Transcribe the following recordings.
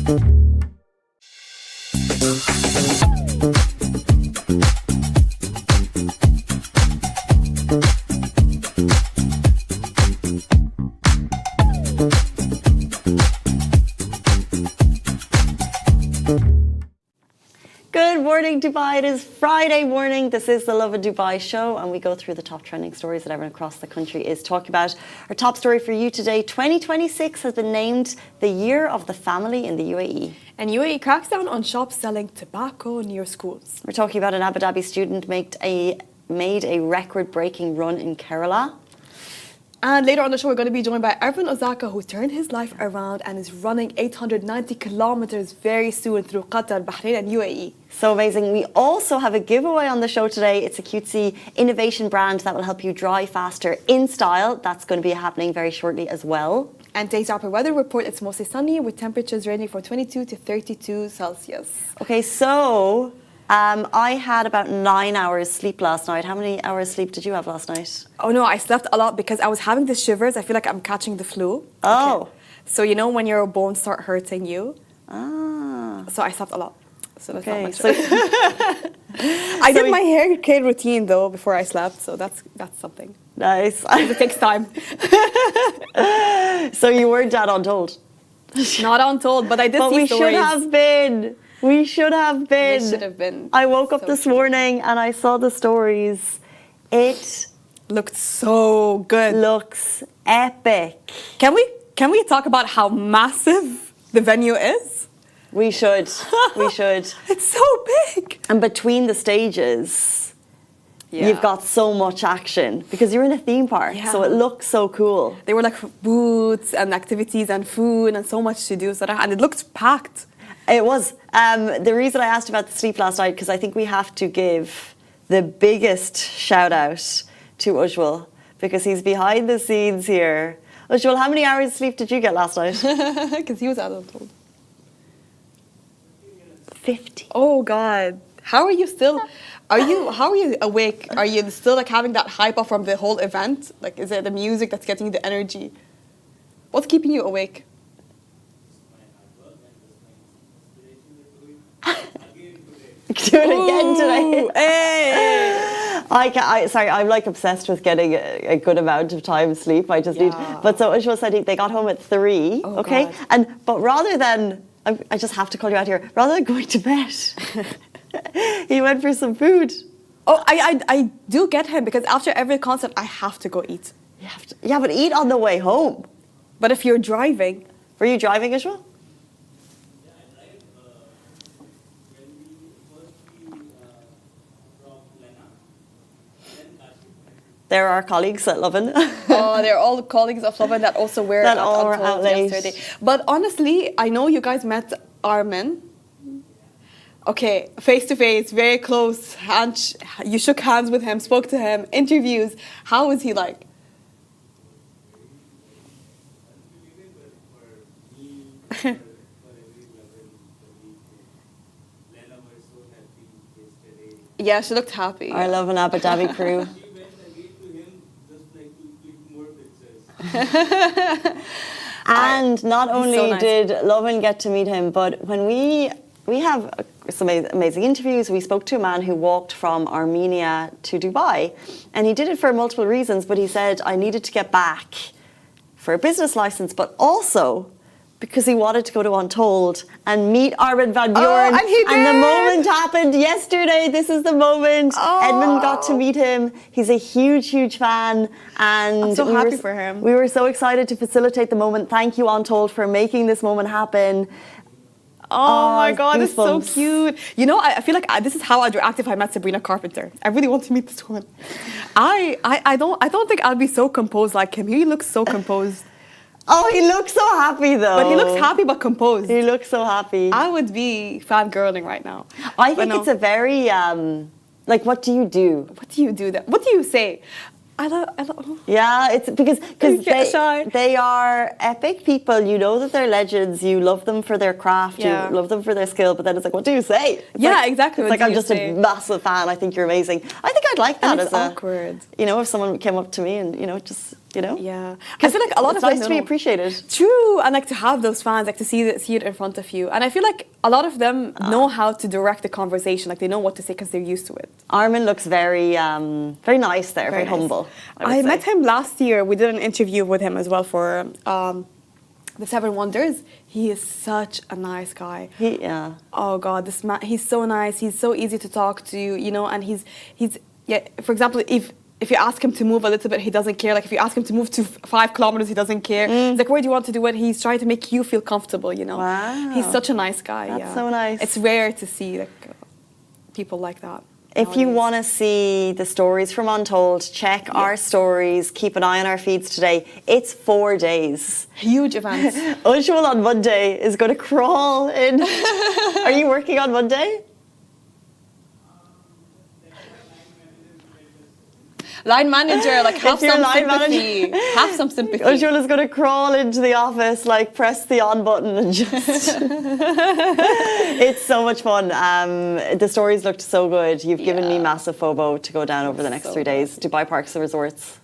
Good morning, Dubai. It is Friday morning. This is the Lovin Dubai show, and we go through the top trending stories that everyone across the country is talking about. Our top story for you today: 2026 has been named the Year of the Family in the UAE. And UAE cracks down on shops selling tobacco near schools. We're talking about an Abu Dhabi student made a record-breaking run in Kerala. And later on the show, we're going to be joined by Evren Ozka, who turned his life around and is running 890 kilometers very soon through Qatar, Bahrain, and UAE. So amazing. We also have a giveaway on the show today. It's a cutesy innovation brand that will help you dry faster in style. That's going to be happening very shortly as well. And today's rapid weather report, it's mostly sunny with temperatures ranging from 22 to 32 Celsius. Okay, so I had about 9 hours sleep last night. How many hours sleep did you have last night? Oh no, I slept a lot because I was having the shivers. I feel like I'm catching the flu. Oh. Okay. So you know when your bones start hurting you? Ah. So I slept a lot. So that's Okay. not much. I did my hair care routine though before I slept, so that's something. Nice. It takes time. So you weren't that untold? Not untold, but I did But see we stories. should have been. We should have been. We should have been. I woke up So this true. morning and I saw the stories. It Looked so good. looks epic. Can we talk about how massive the venue is? We should. We should. It's so big. And between the stages, you've got so much action because you're in a theme park. Yeah. So it looks so cool. There were like booths and activities and food and so much to do. And it looked packed. It was. The reason I asked about the sleep last night, because I think we have to give the biggest shout out to Ujjwal, because he's behind the scenes here. Ujjwal, how many hours sleep did you get last night? Because he was untold. 50. Oh God. How are you still how are you awake? Are you still like having that hype up from the whole event? Like is it the music that's getting you the energy? What's keeping you awake? Do it again today. Hey. Sorry, I'm like obsessed with getting a good amount of time sleep. I just need. But so Ujjwal said they got home at 3. Oh, okay, God. but rather than, I just have to call you out here. Rather than going to bed, he went for some food. Oh, I do get him because after every concert I have to go eat. You have to, yeah, but eat on the way home. But if you're driving, Were you driving, Ujjwal? There are colleagues at Lovin. they're all colleagues of Lovin that also wear That it all were until out late. yesterday. But honestly, I know you guys met Armin. Okay, face to face, very close. You shook hands with him, spoke to him, interviews. How was he like? Yeah, she looked happy. Our Lovin Abu Dhabi crew. And not only so nice. did Lovin get to meet him, but when we have some amazing interviews. We spoke to a man who walked from Armenia to Dubai, and he did it for multiple reasons, but he said, I needed to get back for a business license, but also because he wanted to go to Untold and meet Armin van Buuren. And he did! And the moment happened yesterday. This is the moment. Edmund got to meet him. He's a huge, huge fan. And I'm so happy for him. We were so excited to facilitate the moment. Thank you, Untold, for making this moment happen. Oh my God, it's so goosebumps. cute. You know, I feel like this is how I'd react if I met Sabrina Carpenter. I really want to meet this woman. I don't think I'll be so composed like him. He looks so composed. Oh, he looks so happy though. But he looks happy but composed. He looks so happy. I would be fangirling right now. I think it's a very, like, what do you do? What do you do that? What do you say? I love. Yeah, it's because get shy. they are epic people. You know that they're legends. You love them for their craft. Yeah. You love them for their skill. But then it's like, what do you say? It's Yeah, like, exactly. It's What like, do I'm you just say? a massive fan. I think you're amazing. I think I'd like that And as it's awkward. if someone came up to me and, just you know? Yeah. I feel like a lot it's of nice them to be don't know. appreciated. True, and like to have those fans, like to see it in front of you, and I feel like a lot of them know how to direct the conversation, like they know what to say because they're used to it. Armin looks very, very nice there, very nice. humble. I met him last year. We did an interview with him as well for the Seven Wonders. He is such a nice guy. Yeah. Oh God, this man, he's so nice. He's so easy to talk to, you know, and he's yeah. For example, if you ask him to move a little bit, he doesn't care. Like if you ask him to move to 5 kilometers, he doesn't care. He's like, where do you want to do it? He's trying to make you feel comfortable, you know. Wow. He's such a nice guy. That's yeah. so nice. It's rare to see like people like that. If you nowadays. want to see the stories from Untold, check our stories. Keep an eye on our feeds today. It's 4 days. Huge events. Ujjwal on Monday is going to crawl in. Are you working on Monday? Line manager, like have If you're some line sympathy. Have some sympathy. Ujjwal is going to crawl into the office, like press the on button and just... It's so much fun. The stories looked so good. You've given me massive FOMO to go down over the next So 3 days. Dubai Parks and Resorts.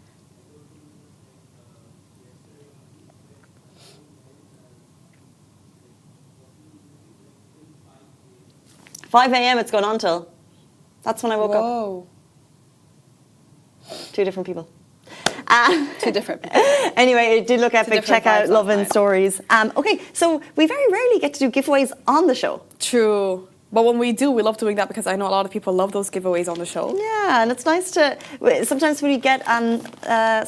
"5 a.m. it's going on till." That's when I woke up. Whoa. 2 different people. Two different. Anyway, it did look epic. different Check out vibes Lovin outside. stories. Okay, so we very rarely get to do giveaways on the show. True. But when we do, we love doing that because I know a lot of people love those giveaways on the show. Yeah, and it's nice to, sometimes when we get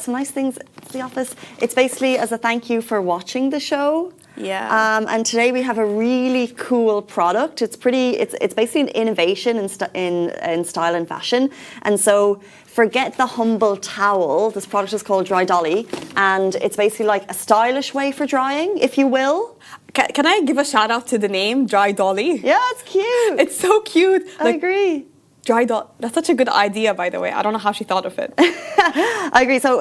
some nice things at the office, it's basically as a thank you for watching the show. Yeah. And today we have a really cool product. It's basically an innovation in style and fashion. And so forget the humble towel. This product is called Dry Dolly, and it's basically like a stylish way for drying, if you will. Can I give a shout out to the name Dry Dolly? Yeah, it's cute. It's so cute. I agree. Dry Dolly. That's such a good idea, by the way. I don't know how she thought of it. I agree. So,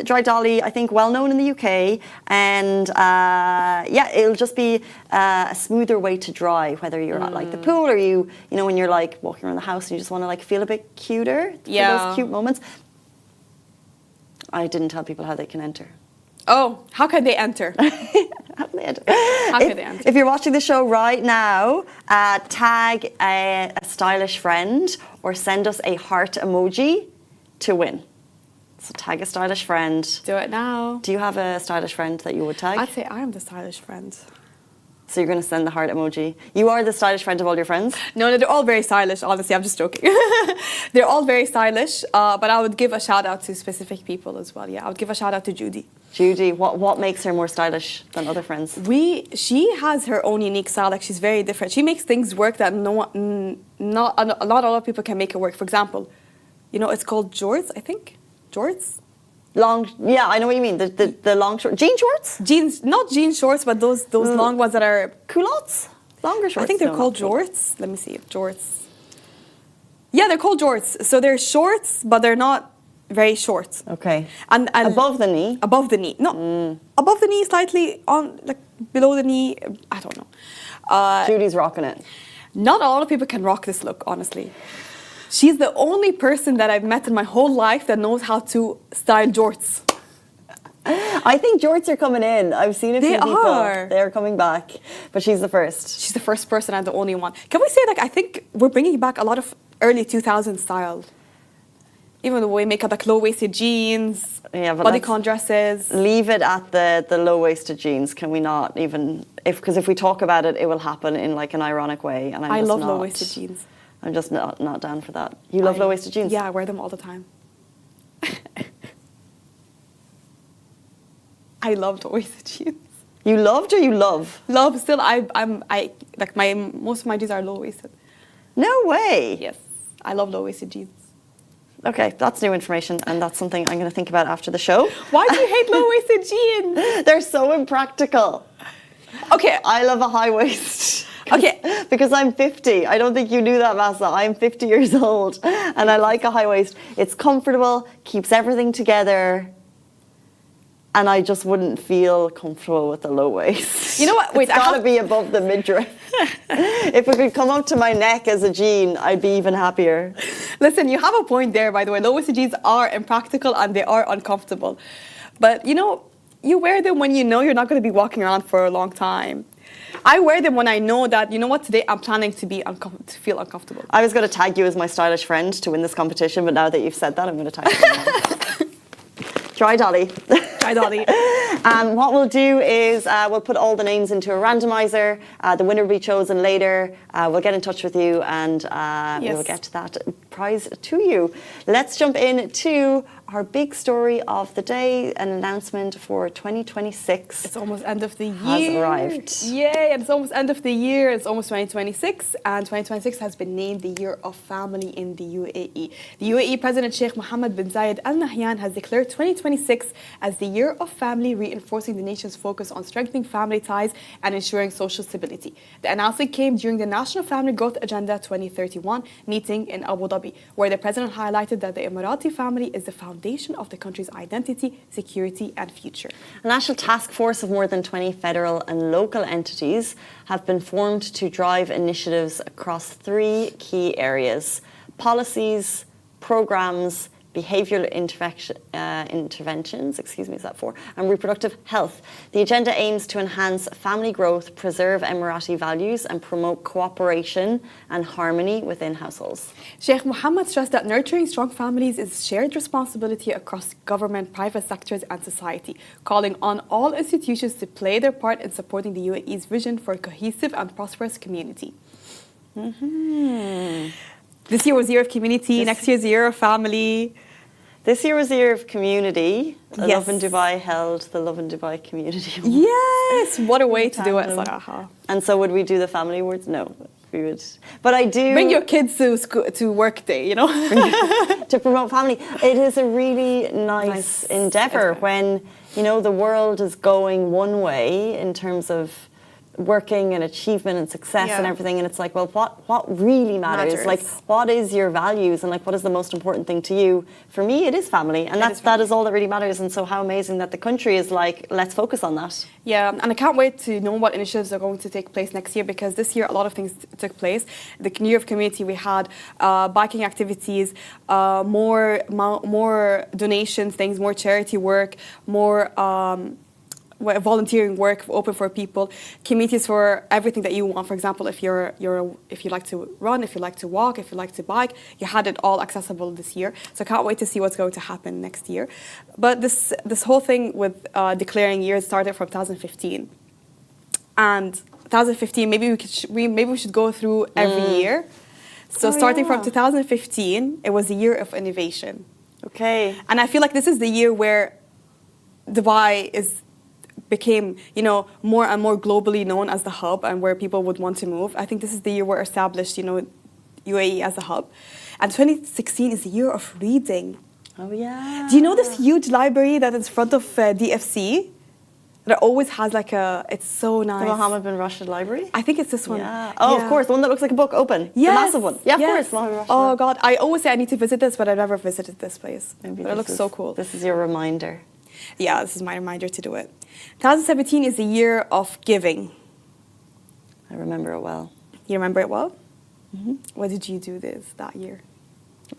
Dry Dolly, I think, well known in the UK, and yeah, it'll just be a smoother way to dry, whether you're at like the pool or you know, when you're like walking around the house and you just want to like feel a bit cuter for those cute moments. I didn't tell people how they can enter. Oh, how can they enter? How can they enter? If you're watching the show right now, tag a stylish friend or send us a heart emoji to win. So tag a stylish friend. Do it now. Do you have a stylish friend that you would tag? I'd say I am the stylish friend. So you're going to send the heart emoji. You are the stylish friend of all your friends? No, they're all very stylish. Honestly, I'm just joking. They're all very stylish, but I would give a shout out to specific people as well. Yeah, I would give a shout out to Judy. Judy, what makes her more stylish than other friends? She has her own unique style. Like she's very different. She makes things work that not a lot of people can make it work. For example, you know, it's called jorts, I think. Jorts. Long, yeah, I know what you mean. The long short jean shorts. Jeans, not jean shorts, but those long ones that are Culottes, longer shorts. I think they're called jorts. Let me see, jorts. Yeah, they're called jorts. So they're shorts, but they're not very short. Okay. And above the knee. Above the knee. No, above the knee, slightly on, like below the knee. I don't know. Judy's rocking it. Not a lot of people can rock this look, honestly. She's the only person that I've met in my whole life that knows how to style jorts. I think jorts are coming in. I've seen a few people. are. They're coming back. But she's the first. She's the first person and the only one. Can we say, like, I think we're bringing back a lot of early 2000s style. Even the way we make up like low-waisted jeans, Yeah, but bodycon dresses. Leave it at the low-waisted jeans. Can we not even... Because if we talk about it, it will happen in like an ironic way. And I love low-waisted jeans. I'm just not down for that. You love low-waisted jeans? Yeah, I wear them all the time. I love low-waisted jeans. You loved or you love? Love still. I like most of my jeans are low-waisted. No way. Yes, I love low-waisted jeans. Okay, that's new information, and that's something I'm going to think about after the show. Why do you hate low-waisted jeans? They're so impractical. Okay, I love a high waist. Okay. Because I'm 50. I don't think you knew that, Massa. I'm 50 years old, and I like a high waist. It's comfortable, keeps everything together, and I just wouldn't feel comfortable with a low waist. You know what? Wait, it's got to be above the midriff. If it could come up to my neck as a jean, I'd be even happier. Listen, you have a point there, by the way. Low-waisted jeans are impractical and they are uncomfortable. But you know, you wear them when you know you're not going to be walking around for a long time. I wear them when I know that, you know what, today I'm planning to be to feel uncomfortable. I was going to tag you as my stylish friend to win this competition, but now that you've said that, I'm going to tag you. Try Dolly. Try Dolly. What we'll do is we'll put all the names into a randomizer. The winner will be chosen later. We'll get in touch with you and we'll get that prize to you. Let's jump in to our big story of the day, an announcement for 2026. It's almost end of the year. Has arrived. Yay, and it's almost end of the year. It's almost 2026, and 2026 has been named the Year of Family in the UAE. The UAE President Sheikh Mohammed bin Zayed Al Nahyan has declared 2026 as the Year of Family, reinforcing the nation's focus on strengthening family ties and ensuring social stability. The announcement came during the National Family Growth Agenda 2031 meeting in Abu Dhabi, where the President highlighted that the Emirati family is the foundation of the country's identity, security and future. A national task force of more than 20 federal and local entities have been formed to drive initiatives across 3 key areas: policies, programs, behavioural interventions, and reproductive health. The agenda aims to enhance family growth, preserve Emirati values, and promote cooperation and harmony within households. Sheikh Mohammed stressed that nurturing strong families is shared responsibility across government, private sectors, and society, calling on all institutions to play their part in supporting the UAE's vision for a cohesive and prosperous community. This year was the Year of Community, next year's the Year of Family. This year was the Year of Community. Yes. Lovin Dubai held the Lovin Dubai Community Awards. Yes, what a way to do it. And so would we do the family awards? No, we would. But I do... Bring your kids to school, to work day, you know? To promote family. It is a really nice endeavour when, you know, the world is going one way in terms of working and achievement and success and everything, and it's like, well, what really matters? Like, what is your values, and like, what is the most important thing to you? For me, it is family, and that is all that really matters. And so how amazing that the country is like, let's focus on that. Yeah, and I can't wait to know what initiatives are going to take place next year, because this year a lot of things took place. The Year of Community, we had biking activities, more donations, things, more charity work, more volunteering work open for people, communities for everything that you want. For example, if you like to run, if you like to walk, if you like to bike, you had it all accessible this year. So I can't wait to see what's going to happen next year. But this whole thing with declaring years started from 2015, and 2015 maybe we should go through every year. So starting from 2015, it was the Year of Innovation. Okay. And I feel like this is the year where Dubai became, you know, more and more globally known as the hub and where people would want to move. I think this is the year we're established, you know, UAE as a hub. And 2016 is the Year of Reading. Oh, yeah. Do you know this huge library that is in front of DFC? That always has like it's so nice. The Mohammed bin Rashid Library? I think it's this one. Yeah. Oh, of course, the one that looks like a book open. Yes. The massive one. Yeah, of course. Mohammed bin Rashid. Oh, God. I always say I need to visit this, but I've never visited this place. Maybe but it looks so cool. This is your reminder. Yeah, this is my reminder to do it. 2017 is the Year of Giving. I remember it well. You remember it well? Mm-hmm. What did you do that year?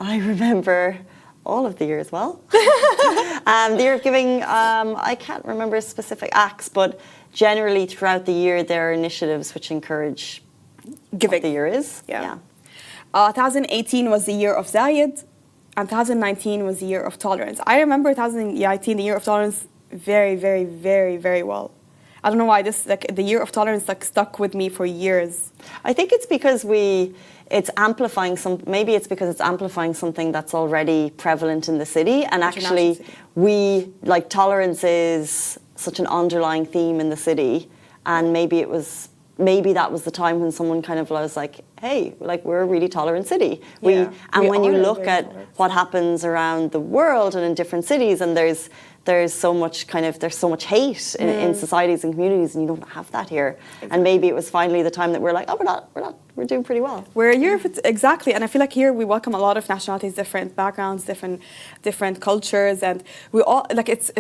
I remember all of the years well. The Year of Giving, I can't remember specific acts, but generally throughout the year there are initiatives which encourage giving. What the year is. Yeah. 2018 was the Year of Zayed, and 2019 was the Year of Tolerance. I remember 2018, the Year of Tolerance, very, very, very, very well. I don't know why the Year of Tolerance stuck with me for years. I think it's because it's amplifying maybe it's because it's amplifying something that's already prevalent in the city, and actually tolerance is such an underlying theme in the city, and maybe that was the time when someone kind of was like, hey, like, we're a really tolerant city. When you look at what happens around the world and in different cities, and there's so much hate in societies and communities, and you don't have that here. Exactly. And maybe it was finally the time that we're like, oh, we're doing pretty well. We're a year, exactly. And I feel like here we welcome a lot of nationalities, different backgrounds, different cultures, and we all like it's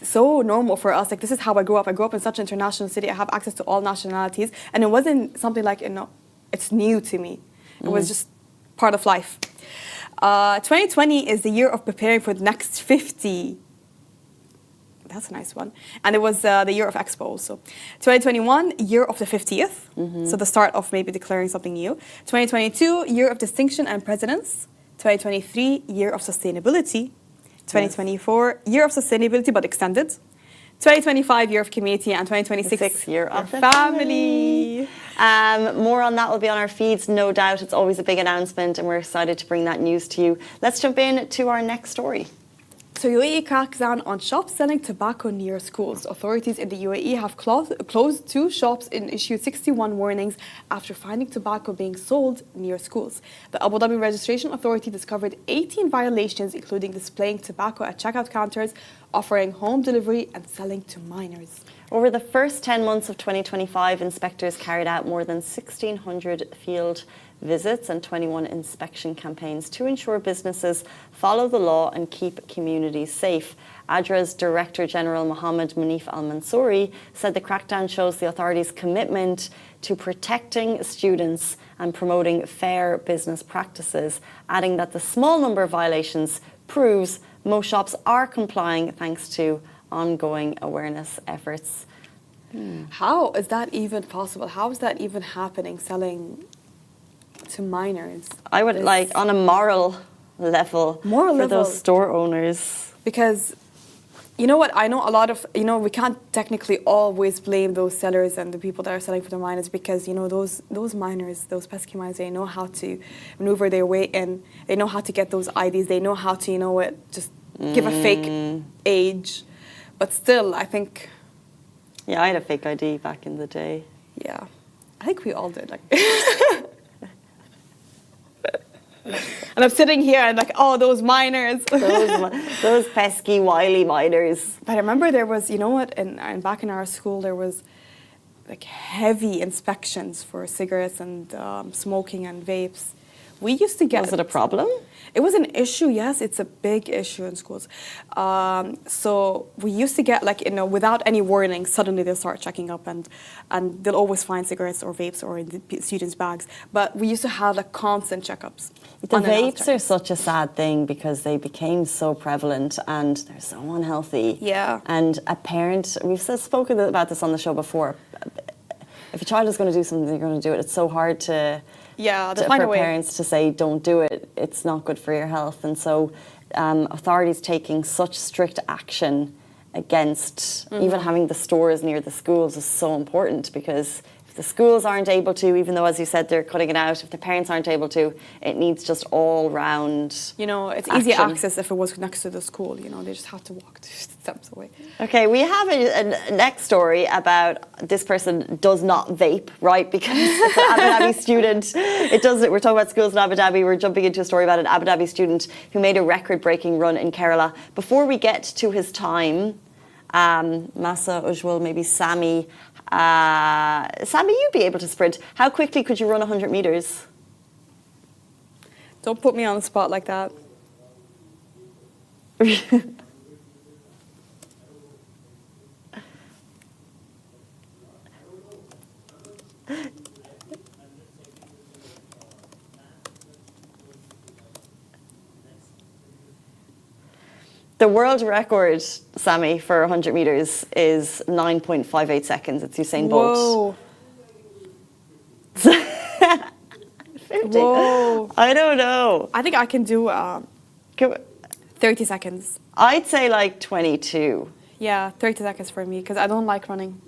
so normal for us. Like, this is how I grew up. I grew up in such an international city. I have access to all nationalities, and it wasn't something like, it's new to me. It was just part of life. 2020 is the year of preparing for the next 50. That's a nice one. And it was the year of Expo also. 2021, year of the 50th. So the start of maybe declaring something new. 2022, year of distinction and presidents. 2023, year of sustainability. 2024, year of sustainability but extended. 2025, year of community. And 2026, year of the family. More on that will be on our feeds, no doubt. It's always a big announcement and we're excited to bring that news to you. Let's jump in to our next story. So UAE cracks down on shops selling tobacco near schools. Authorities in the UAE have closed 2 shops and issued 61 warnings after finding tobacco being sold near schools. The Abu Dhabi Registration Authority discovered 18 violations, including displaying tobacco at checkout counters, offering home delivery and selling to minors. Over the first 10 months of 2025, inspectors carried out more than 1,600 field visits and 21 inspection campaigns to ensure businesses follow the law and keep communities safe. ADRA's Director General Mohammed Munif Al Mansouri said the crackdown shows the authorities' commitment to protecting students and promoting fair business practices, adding that the small number of violations proves most shops are complying thanks to ongoing awareness efforts. How is that even possible? How is that even happening, selling to minors? I would like on a moral level for those store owners. Because you know what, I know a lot of, we can't technically always blame those sellers and the people that are selling for the minors, because those minors, those pesky minors, they know how to maneuver their way in. They know how to get those IDs. They know how to, just give a fake age. But still, I think... Yeah, I had a fake ID back in the day. Yeah, I think we all did. And I'm sitting here and oh, those minors. those pesky, wily minors. But I remember there was, and back in our school, there was heavy inspections for cigarettes and smoking and vapes. We used to get... Was it a problem? It was an issue, yes. It's a big issue in schools. So we used to get, without any warning, suddenly they'll start checking up and they'll always find cigarettes or vapes or in the students' bags. But we used to have constant checkups. The vapes are such a sad thing because they became so prevalent and they're so unhealthy. Yeah. And a parent, we've spoken about this on the show before, if a child is going to do something, they're going to do it. It's so hard for parents to say, don't do it. It's not good for your health. And so authorities taking such strict action against even having the stores near the schools is so important, because if the schools aren't able to, even though, as you said, they're cutting it out, if the parents aren't able to, it needs just all round it's easy access if it was next to the school. They just have to walk 2 steps away. Okay, we have a next story about this person does not vape, right? Because it's an Abu Dhabi student. We're talking about schools in Abu Dhabi. We're jumping into a story about an Abu Dhabi student who made a record-breaking run in Kerala. Before we get to his time, Masa, Ujwal, maybe Sami, you'd be able to sprint. How quickly could you run 100 meters? Don't put me on the spot like that. The world record, Sami, for 100 meters is 9.58 seconds. It's Usain Bolt. Whoa. 50. Whoa. I don't know. I think I can do 30 seconds. I'd say 22. Yeah, 30 seconds for me, because I don't like running.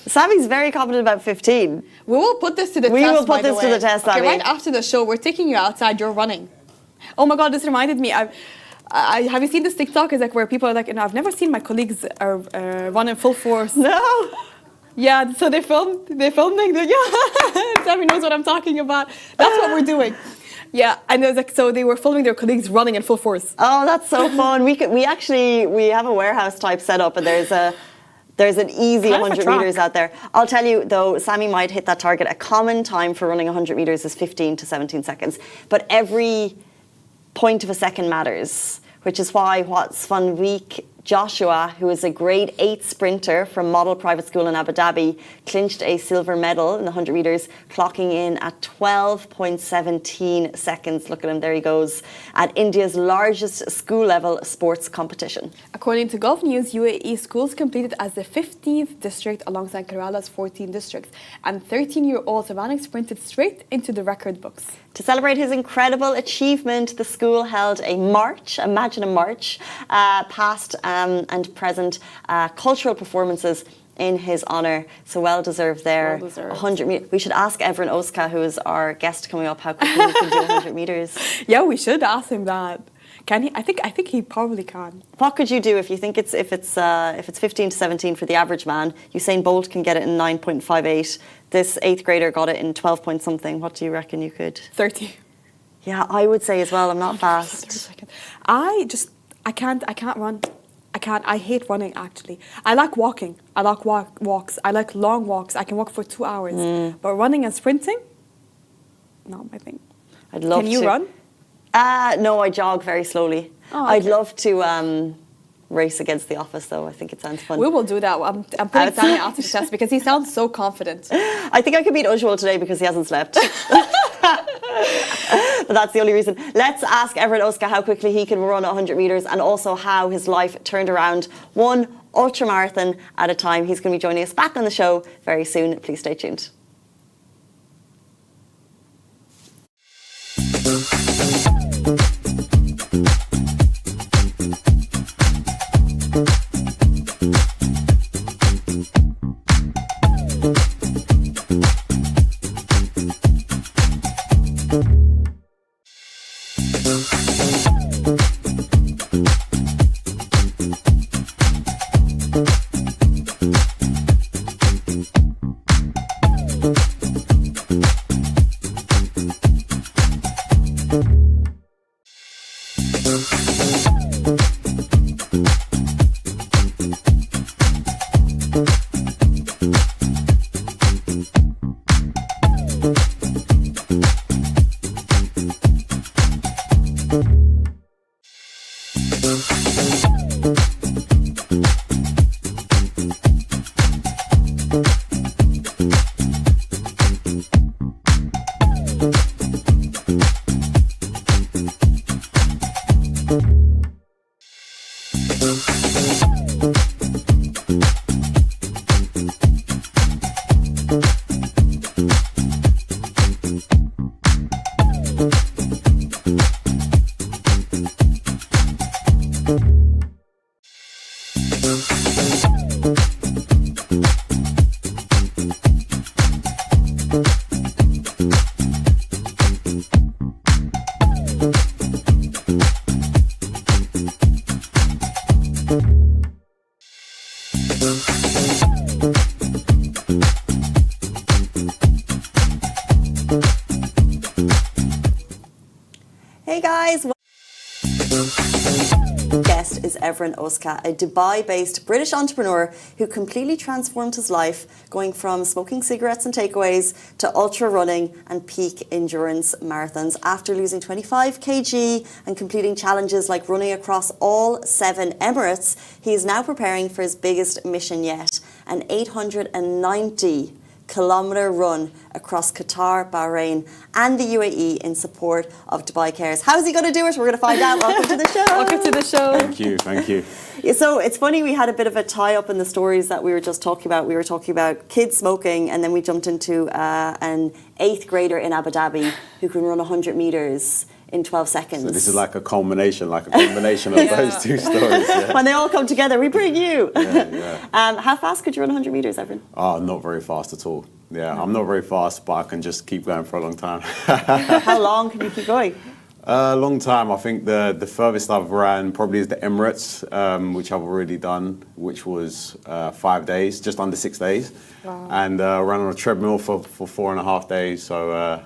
Sami's very confident about 15. We will put this to the test. We will put this to the test, Sami. Okay, right after the show, we're taking you outside. You're running. Oh my God, this reminded me. Have you seen this TikTok? It's where people are I've never seen my colleagues run in full force. No. Yeah, so they're filming. Sammy knows what I'm talking about. That's what we're doing. Yeah, and there's so they were filming their colleagues running in full force. Oh, that's so fun. We have a warehouse type setup, and there's an easy 100 meters out there. I'll tell you though, Sami might hit that target. A common time for running 100 meters is 15 to 17 seconds, but every point of a second matters, which is why what's fun week Joshua, who is a grade 8 sprinter from Model Private School in Abu Dhabi, clinched a silver medal in the 100 metres, clocking in at 12.17 seconds. Look at him, there he goes, at India's largest school-level sports competition. According to Gulf News, UAE schools completed as the 15th district alongside Kerala's 14 districts, and 13-year-old Savannah sprinted straight into the record books. To celebrate his incredible achievement, the school held a march, imagine a march, past and present cultural performances in his honour. So well deserved there. Well deserved. 100 metres. We should ask Evren Ozka, who is our guest coming up, how quickly he can do 100 metres. Yeah, we should ask him that. Can he? I think he probably can. What could you do if you think if it's 15 to 17 for the average man? Usain Bolt can get it in 9.58. This 8th grader got it in 12 point something. What do you reckon you could? 30. Yeah, I would say as well. I'm not fast. I can't run. I hate running, actually. I like walking. I like walks. I like long walks. I can walk for 2 hours. But running and sprinting, not my thing. I'd love to. Can you run? No, I jog very slowly. Oh, okay. I'd love to race against the office, though. I think it sounds fun. We will do that. I'm putting Sammy out to the test because he sounds so confident. I think I could beat Ujwal today because he hasn't slept. But that's the only reason. Let's ask Evren Ozka how quickly he can run 100 metres and also how his life turned around one ultramarathon at a time. He's going to be joining us back on the show very soon. Please stay tuned. Hey guys, guest is Evren Ozka, a Dubai-based British entrepreneur who completely transformed his life, going from smoking cigarettes and takeaways to ultra running and peak endurance marathons. After losing 25 kg and completing challenges like running across all 7 Emirates, he is now preparing for his biggest mission yet, an 890 kilometre run across Qatar, Bahrain and the UAE in support of Dubai Cares. How's he going to do it? We're going to find out. Welcome to the show. Welcome to the show. Thank you. Yeah, so it's funny, we had a bit of a tie-up in the stories that we were just talking about. We were talking about kids smoking and then we jumped into an 8th grader in Abu Dhabi who can run 100 metres in 12 seconds. So this is like a combination of those two stories. Yeah. When they all come together, we bring you. Yeah. How fast could you run 100 metres, Evren? Oh, not very fast at all. Yeah, I'm not very fast, but I can just keep going for a long time. How long can you keep going? A long time. I think the furthest I've ran probably is the Emirates, which I've already done, which was 5 days, just under 6 days. Wow. And ran on a treadmill for 4.5 days. So,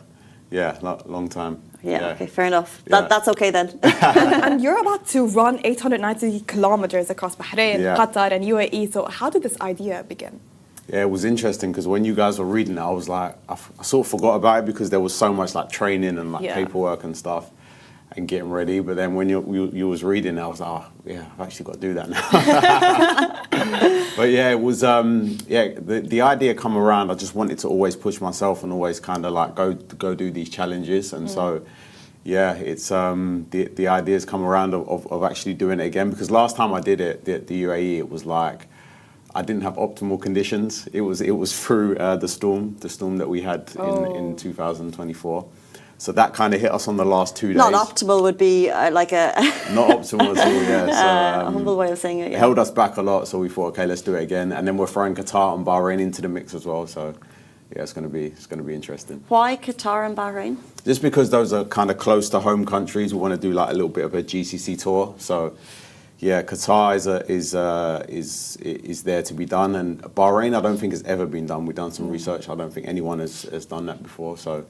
long time. Yeah, okay, fair enough. Yeah. That's okay then. And you're about to run 890 kilometers across Bahrain, Yeah. Qatar, and UAE. So how did this idea begin? Yeah, it was interesting because when you guys were reading it, I was like, I sort of forgot about it because there was so much like training and like Yeah. paperwork and stuff. and getting ready. But then when you was reading, I was like, oh, yeah, I've actually got to do that now. But yeah, it was, the idea come around. I just wanted to always push myself and always kind of like go do these challenges. And so, yeah, it's the ideas come around of actually doing it again. Because last time I did it, the UAE, it was like, I didn't have optimal conditions. It was through the storm that we had in 2024. So that kind of hit us on the last 2 days. Not optimal would be like a... Not optimal at all, yeah. So, a humble way of saying it, yeah. It held us back a lot, so we thought, okay, let's do it again. And then we're throwing Qatar and Bahrain into the mix as well. So, yeah, it's going to be interesting. Why Qatar and Bahrain? Just because those are kind of close to home countries. We want to do like a little bit of a GCC tour. So, yeah, Qatar is there to be done, and Bahrain I don't think has ever been done. We've done some research. I don't think anyone has done that before. So,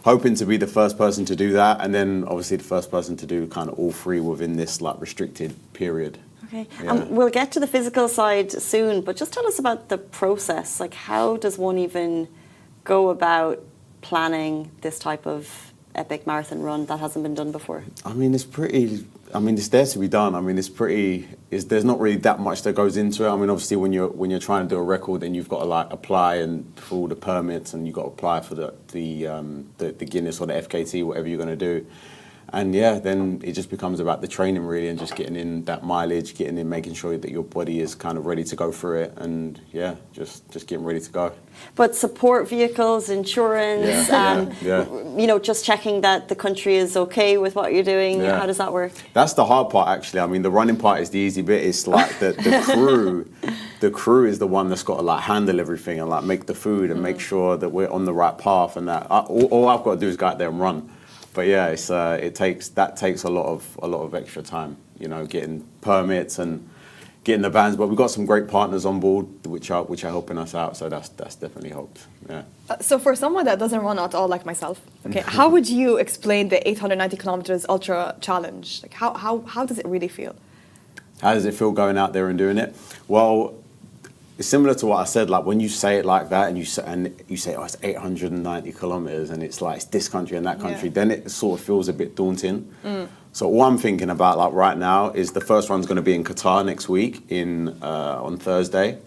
hoping to be the first person to do that, and then obviously the first person to do kind of all three within this like restricted period. Okay, Yeah. we'll get to the physical side soon, but just tell us about the process. Like, how does one even go about planning this type of epic marathon run that hasn't been done before? I mean, it's there to be done. I mean, there's not really that much that goes into it. I mean, obviously when you're trying to do a record, then you've got to like apply and for all the permits, and you've got to apply for the Guinness or the FKT, whatever you're going to do. And yeah, then it just becomes about the training really, and just getting in that mileage, making sure that your body is kind of ready to go through it, and yeah, just getting ready to go. But support vehicles, insurance, you know, just checking that the country is okay with what you're doing. Yeah. How does that work? That's the hard part, actually. I mean, the running part is the easy bit. It's like the crew. The crew is the one that's got to like handle everything and like make the food and make sure that we're on the right path. And that all I've got to do is go out there and run. But yeah, it takes a lot of extra time. You know, getting permits and getting the vans. But we've got some great partners on board which are helping us out. So that's definitely helped. Yeah. So for someone that doesn't run at all like myself, okay, how would you explain the 890 kilometers ultra challenge? Like how does it really feel? How does it feel going out there and doing it? Well, it's similar to what I said. Like when you say it like that, and you say, oh, it's 890 kilometers, and it's like it's this country and that country, then it sort of feels a bit daunting. So all I'm thinking about, like right now, is the first one's going to be in Qatar next week on Thursday,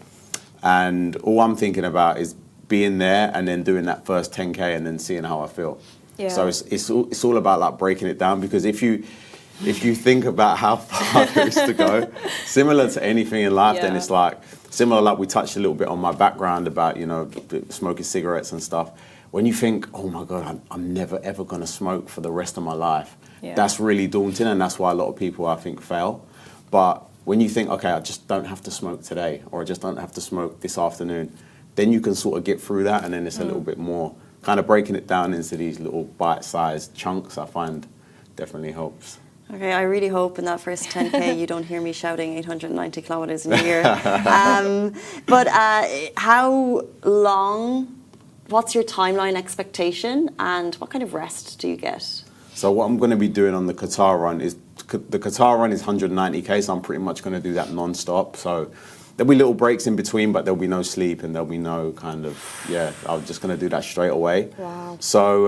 and all I'm thinking about is being there and then doing that first 10K and then seeing how I feel. Yeah. So it's all about like breaking it down, because if you think about how far there is to go, similar to anything in life, then it's like similar. Like we touched a little bit on my background about, you know, smoking cigarettes and stuff. When you think, oh my God, I'm never ever going to smoke for the rest of my life, that's really daunting, and that's why a lot of people I think fail. But when you think, okay, I just don't have to smoke today, or I just don't have to smoke this afternoon, then you can sort of get through that, and then it's a little bit more kind of breaking it down into these little bite-sized chunks. I find definitely helps. Okay, I really hope in that first 10K you don't hear me shouting 890 kilometers in a year. But how long, what's your timeline expectation, and what kind of rest do you get? So what I'm going to be doing on the Qatar run is, the Qatar run is 190K, so I'm pretty much going to do that non-stop. So there'll be little breaks in between, but there'll be no sleep and there'll be no kind of, I'm just going to do that straight away. Wow. So,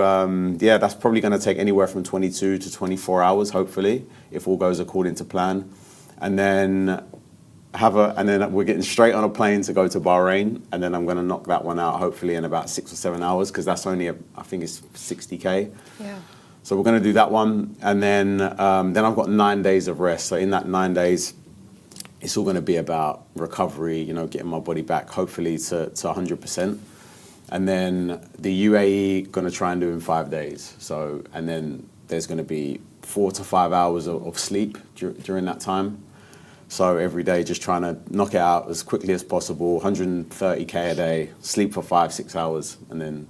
that's probably going to take anywhere from 22 to 24 hours, hopefully, if all goes according to plan. And then we're getting straight on a plane to go to Bahrain, and then I'm going to knock that one out, hopefully, in about 6 or 7 hours, because that's only, I think it's 60K. Yeah. So we're going to do that one, and then I've got 9 days of rest. So in that 9 days, it's all going to be about recovery, you know, getting my body back, hopefully to 100%. And then the UAE going to try and do in 5 days. So, and then there's going to be 4 to 5 hours of sleep during that time. So every day, just trying to knock it out as quickly as possible, 130K a day, sleep for 5-6 hours, and then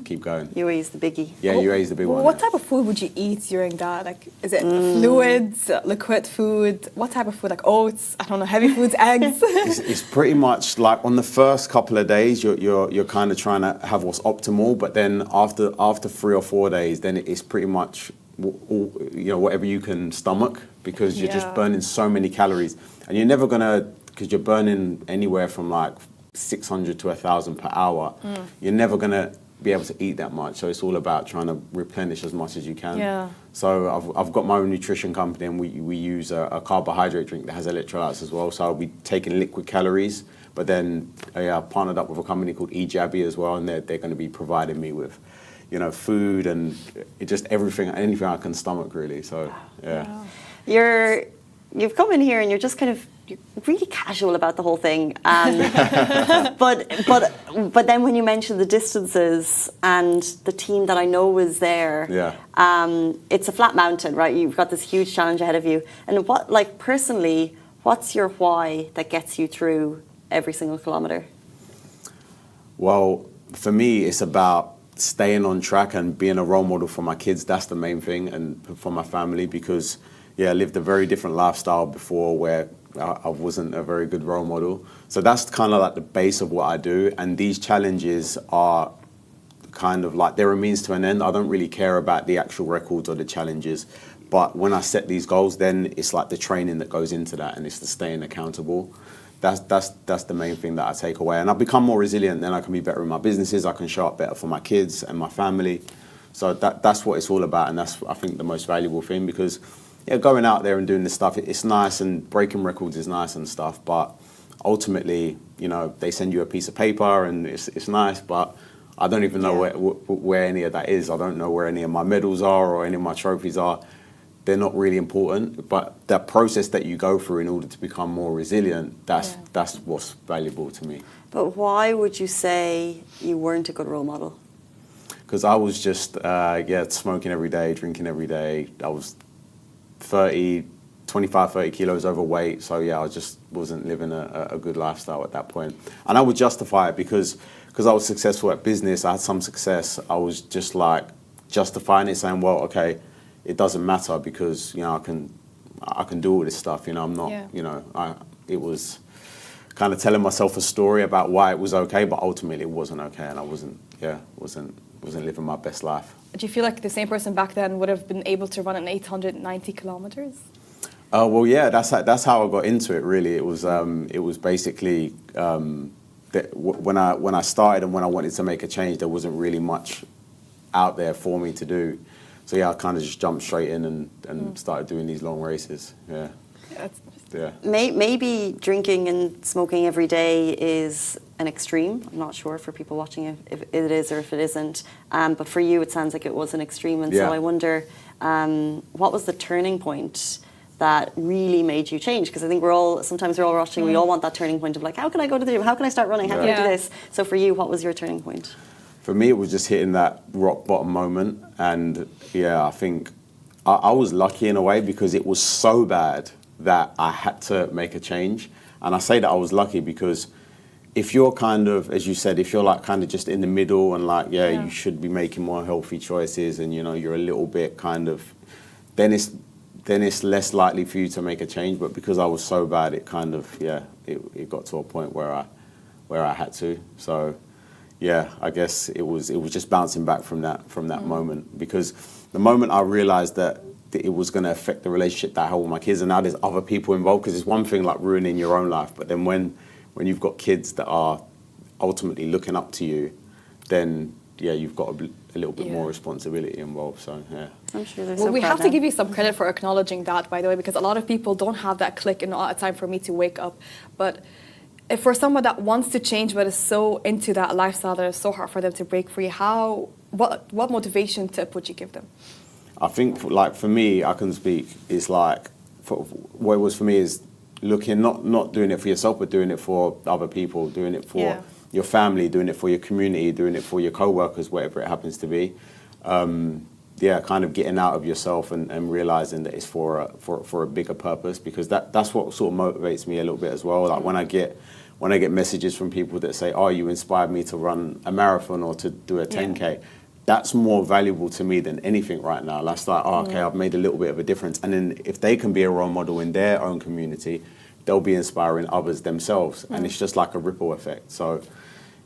keep going. UAE is the biggie. Yeah, UAE is the big one. What type of food would you eat during that? Like, is it fluids, liquid food? What type of food? Like oats? I don't know, heavy foods, eggs? It's pretty much like on the first couple of days, you're kind of trying to have what's optimal, but then after 3 or 4 days, then it's pretty much whatever you can stomach, because you're just burning so many calories, and you're never gonna, because you're burning anywhere from like 600 to 1,000 per hour. You're never gonna be able to eat that much. So it's all about trying to replenish as much as you can. Yeah. So I've got my own nutrition company, and we use a carbohydrate drink that has electrolytes as well. So I'll be taking liquid calories, but then I partnered up with a company called Ejabi as well, and they're going to be providing me with, you know, food and just everything, anything I can stomach really. So yeah. Wow. You've come in here and you're just kind of you're really casual about the whole thing. But then when you mentioned the distances and the team that I know was there, it's a flat mountain, right? You've got this huge challenge ahead of you. And what, like personally, what's your why that gets you through every single kilometer? Well, for me, it's about staying on track and being a role model for my kids. That's the main thing, and for my family, because I lived a very different lifestyle before where I wasn't a very good role model. So that's kind of like the base of what I do. And these challenges are kind of like, they're a means to an end. I don't really care about the actual records or the challenges. But when I set these goals, then it's like the training that goes into that, and it's the staying accountable. That's the main thing that I take away. And I've become more resilient, then I can be better in my businesses. I can show up better for my kids and my family. So that's what it's all about. And that's, I think, the most valuable thing, because going out there and doing this stuff, it's nice, and breaking records is nice and stuff, but ultimately, you know, they send you a piece of paper and it's nice, but I don't even know where any of that is. I don't know where any of my medals are or any of my trophies are. They're not really important, but that process that you go through in order to become more resilient, that's what's valuable to me. But why would you say you weren't a good role model? Because I was just, smoking every day, drinking every day. I was 25, 30 kilos overweight. So I just wasn't living a good lifestyle at that point. And I would justify it because I was successful at business. I had some success. I was just like justifying it, saying, well, okay, it doesn't matter because, you know, I can do all this stuff. You know, I'm not, you know, it was kind of telling myself a story about why it was okay, but ultimately it wasn't okay. And I wasn't living my best life. Do you feel like the same person back then would have been able to run an 890 kilometers? Well, yeah, that's how I got into it. Really, it was basically when I started and when I wanted to make a change, there wasn't really much out there for me to do. So I kind of just jumped straight in and started doing these long races. Maybe drinking and smoking every day is an extreme. I'm not sure for people watching if it is or if it isn't. But for you, it sounds like it was an extreme. And so I wonder, what was the turning point that really made you change? Because I think sometimes we're all rushing. We all want that turning point of like, how can I go to the gym? How can I start running? How can I do this? So for you, what was your turning point? For me, it was just hitting that rock bottom moment. And I think I was lucky in a way because it was so bad that I had to make a change. And I say that I was lucky because if you're kind of, as you said, if you're like kind of just in the middle and like, you should be making more healthy choices and, you know, you're a little bit kind of, then it's less likely for you to make a change. But because I was so bad, it kind of, it got to a point where I had to. So, I guess it was just bouncing back from that moment, because the moment I realized that it was going to affect the relationship that I have with my kids, and now there's other people involved, because it's one thing like ruining your own life, but then when you've got kids that are ultimately looking up to you, then you've got a little bit more responsibility involved. So I'm sure there's. Well, we have to give you some credit for acknowledging that, by the way, because a lot of people don't have that click in a time for me to wake up. But if for someone that wants to change but is so into that lifestyle that it's so hard for them to break free, what motivation tip would you give them? I think, like, for me, I can speak, it's like, what it was for me is looking, not doing it for yourself, but doing it for other people, doing it for your family, doing it for your community, doing it for your co-workers, whatever it happens to be. Kind of getting out of yourself and realizing that it's for a bigger purpose, because that's what sort of motivates me a little bit as well. Like when I get messages from people that say, "Oh, you inspired me to run a marathon or to do a 10K." That's more valuable to me than anything right now. That's like, okay, I've made a little bit of a difference. And then if they can be a role model in their own community, they'll be inspiring others themselves. And it's just like a ripple effect. So,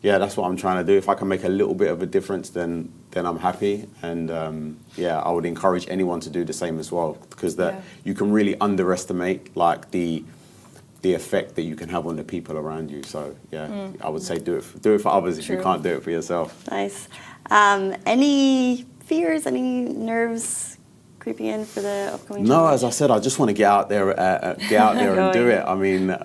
that's what I'm trying to do. If I can make a little bit of a difference, then I'm happy. And I would encourage anyone to do the same as well, because you can really underestimate like the effect that you can have on the people around you. So I would say do it for others if you can't do it for yourself. Nice. Any fears, any nerves creeping in for the upcoming No, challenge? as I said, I just want to get out there and do it. I mean,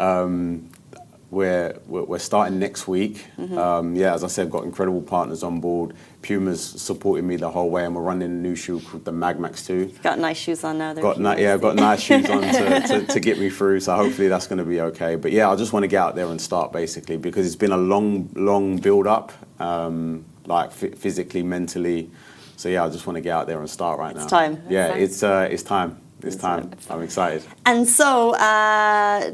we're starting next week. Yeah, as I said, got incredible partners on board. Puma's supporting me the whole way, and we're running a new shoe called the Mag Max 2. You've got nice shoes on now. Got nice shoes on to get me through. So hopefully that's going to be okay. But yeah, I just want to get out there and start basically because it's been a long build up, like physically, mentally. So yeah, I just want to get out there and start right now. It's time. Yeah, it's time. It's time. I'm excited. And so,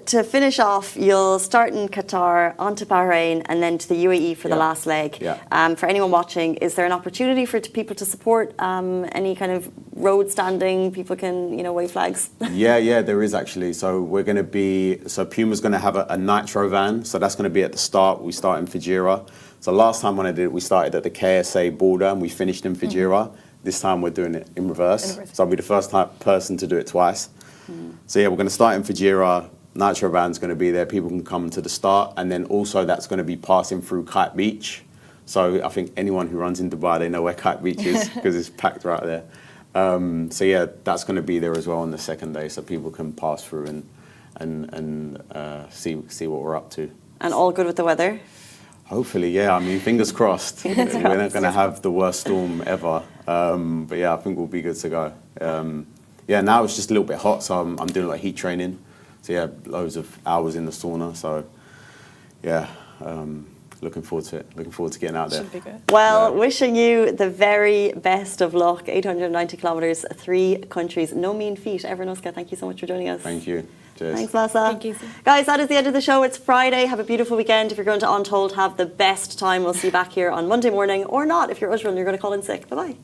to finish off, you'll start in Qatar, onto Bahrain, and then to the UAE for the last leg. Yeah. For anyone watching, is there an opportunity for people to support any kind of road standing? People can, wave flags. Yeah, there is actually. So Puma's going to have a nitro van. So that's going to be at the start. We start in Fujairah. So last time when I did it, we started at the KSA border and we finished in Fujairah. This time we're doing it in reverse. So I'll be the first person to do it twice. So yeah, we're going to start in Fujairah. Nitro van's going to be there. People can come to the start. And then also that's going to be passing through Kite Beach. So I think anyone who runs in Dubai, they know where Kite Beach is because it's packed right there. So yeah, that's going to be there as well on the second day. So people can pass through and see what we're up to. And all good with the weather? Hopefully, yeah. I mean, fingers crossed. We're not going to have the worst storm ever. But yeah, I think we'll be good to go. Yeah, now it's just a little bit hot, so I'm doing like heat training. So yeah, loads of hours in the sauna. So yeah, looking forward to it. Looking forward to getting out there. Should be good. Well, wishing you the very best of luck. 890 kilometres, 3 countries. No mean feat. Evren, Ozka, thank you so much for joining us. Thank you. Cheers. Thanks, Lassa. Thank you. Guys, that is the end of the show. It's Friday. Have a beautiful weekend. If you're going to Untold, have the best time. We'll see you back here on Monday morning, or not. If you're Uzra, you're going to call in sick. Bye-bye.